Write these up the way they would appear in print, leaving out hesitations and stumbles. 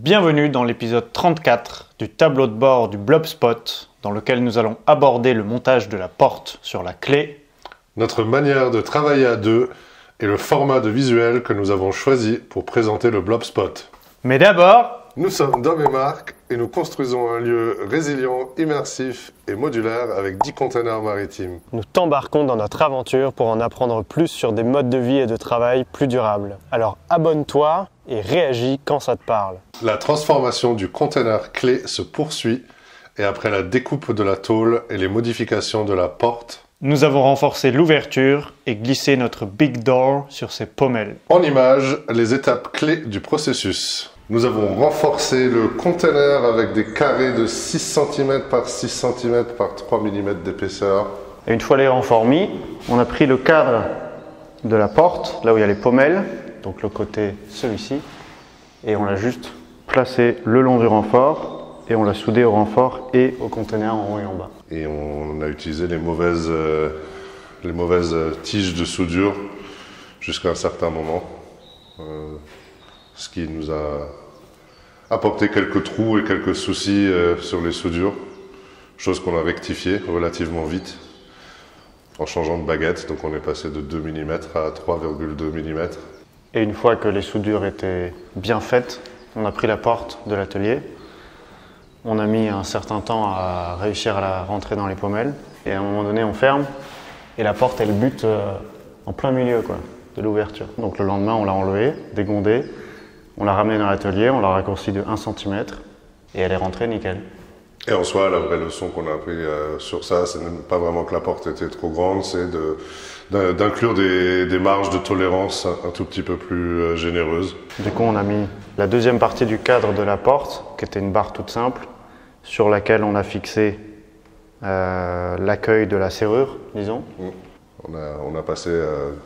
Bienvenue dans l'épisode 34 du tableau de bord du Blobspot, dans lequel nous allons aborder le montage de la porte sur la clé, notre manière de travailler à deux et le format de visuel que nous avons choisi pour présenter le Blobspot. Mais d'abord, Nous sommes Dom et Marc et nous construisons un lieu résilient, immersif et modulaire avec 10 containers maritimes. Nous t'embarquons dans notre aventure pour en apprendre plus sur des modes de vie et de travail plus durables. Alors abonne-toi et réagis quand ça te parle. La transformation du container clé se poursuit et après la découpe de la tôle et les modifications de la porte, nous avons renforcé l'ouverture et glissé notre Big Door sur ses pommelles. en image, les étapes clés du processus. Nous avons renforcé le container avec des carrés de 6 cm par 6 cm par 3 mm d'épaisseur. Et une fois les renforts mis, on a pris le cadre de la porte, là où il y a les pommelles, donc le côté celui-ci, et on l'a juste placé le long du renfort, et on l'a soudé au renfort et au container en haut et en bas. Et on a utilisé les mauvaises tiges de soudure jusqu'à un certain moment. Ce qui nous a apporté quelques trous et quelques soucis sur les soudures. Chose qu'on a rectifié relativement vite en changeant de baguette. Donc on est passé de 2 mm à 3,2 mm. Et une fois que les soudures étaient bien faites, on a pris la porte de l'atelier. On a mis un certain temps à réussir à la rentrer dans les pommelles. Et à un moment donné, on ferme et la porte, elle bute en plein milieu de l'ouverture. Donc le lendemain, on l'a enlevée, dégondée. On l'a ramenée dans l'atelier, on l'a raccourcie de 1 cm et elle est rentrée nickel. Et en soi, la vraie leçon qu'on a appris sur ça, c'est pas vraiment que la porte était trop grande, c'est d'inclure des marges de tolérance un tout petit peu plus généreuses. Du coup, on a mis la deuxième partie du cadre de la porte, qui était une barre toute simple, sur laquelle on a fixé l'accueil de la serrure, disons. On a passé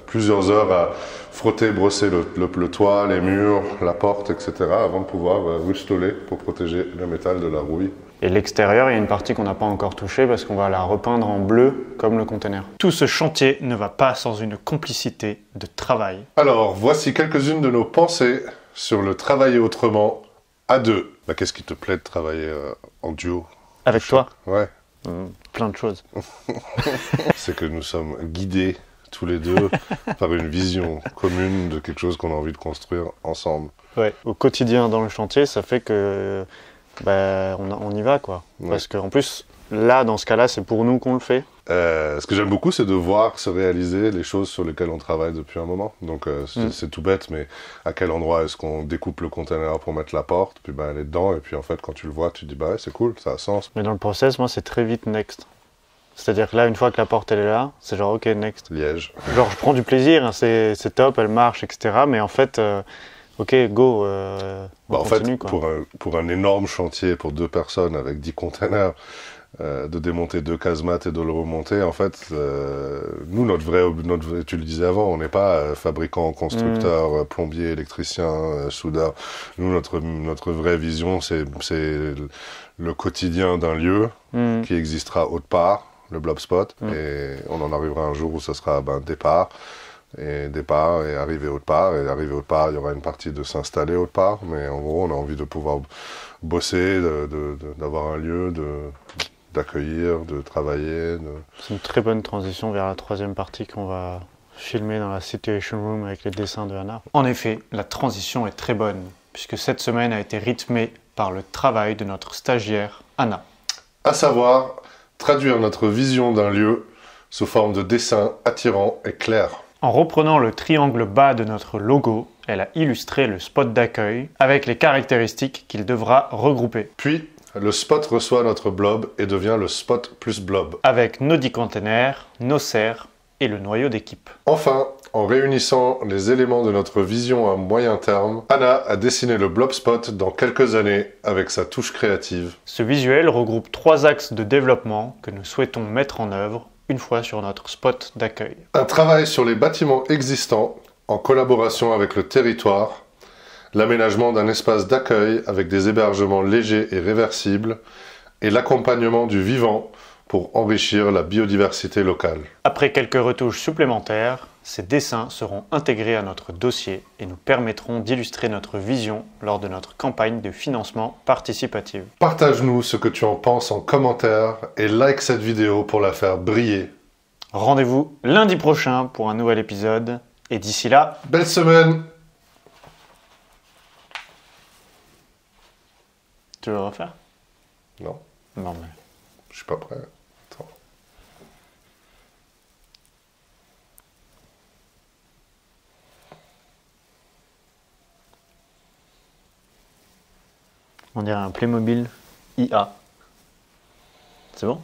plusieurs heures à frotter, brosser le toit, les murs, la porte, etc. avant de pouvoir rustoler pour protéger le métal de la rouille. Et l'extérieur, il y a une partie qu'on n'a pas encore touchée parce qu'on va la repeindre en bleu comme le container. Tout ce chantier ne va pas sans une complicité de travail. Alors, voici quelques-unes de nos pensées sur le travailler autrement à deux. Qu'est-ce qui te plaît de travailler en duo? Avec toi, Ouais. plein de choses. C'est que nous sommes guidés tous les deux par une vision commune de quelque chose qu'on a envie de construire ensemble. Ouais. Au quotidien dans le chantier, ça fait que on y va quoi. Ouais. Parce qu'en plus, là, dans ce cas-là, c'est pour nous qu'on le fait. Ce que j'aime beaucoup, c'est de voir se réaliser les choses sur lesquelles on travaille depuis un moment. Donc c'est tout bête, mais à quel endroit est-ce qu'on découpe le container pour mettre la porte, puis elle est dedans, et puis en fait quand tu le vois, tu te dis ouais, c'est cool, ça a sens. Mais dans le process, moi, c'est très vite next. C'est-à-dire que là, une fois que la porte elle est là, c'est genre ok, next. Liège. Genre, je prends du plaisir, hein, c'est top, elle marche, etc. Mais en fait, ok, go, on En continue, fait, quoi. pour un énorme chantier, pour 2 personnes avec 10 containers, de démonter 2 casemates et de le remonter, en fait, nous, tu le disais avant, on n'est pas fabricant, constructeur, plombier, électricien, soudeur. Nous, notre vraie vision, c'est le quotidien d'un lieu qui existera autre part, le Blobspot, et on en arrivera un jour où ce sera départ et arriver autre part, et arriver autre part, il y aura une partie de s'installer autre part, mais en gros, on a envie de pouvoir bosser, d'avoir un lieu, d'accueillir, de travailler. C'est une très bonne transition vers la troisième partie qu'on va filmer dans la Situation Room avec les dessins de Anna. En effet, la transition est très bonne, puisque cette semaine a été rythmée par le travail de notre stagiaire Anna. À savoir, traduire notre vision d'un lieu sous forme de dessin attirant et clair. En reprenant le triangle bas de notre logo, elle a illustré le spot d'accueil avec les caractéristiques qu'il devra regrouper. Puis, le spot reçoit notre blob et devient le spot plus blob. Avec nos 10 containers, nos serres et le noyau d'équipe. Enfin, en réunissant les éléments de notre vision à moyen terme, Anna a dessiné le Blobspot dans quelques années avec sa touche créative. Ce visuel regroupe 3 axes de développement que nous souhaitons mettre en œuvre une fois sur notre spot d'accueil. Un travail sur les bâtiments existants en collaboration avec le territoire, l'aménagement d'un espace d'accueil avec des hébergements légers et réversibles, et l'accompagnement du vivant pour enrichir la biodiversité locale. Après quelques retouches supplémentaires, Ces dessins seront intégrés à notre dossier et nous permettront d'illustrer notre vision lors de notre campagne de financement participative. Partage-nous ce que tu en penses en commentaire et like cette vidéo pour la faire briller. Rendez-vous lundi prochain pour un nouvel épisode et d'ici là, belle semaine! Tu veux le refaire? Non, Non mais... je suis pas prêt. Attends. On dirait un Playmobil IA. C'est bon?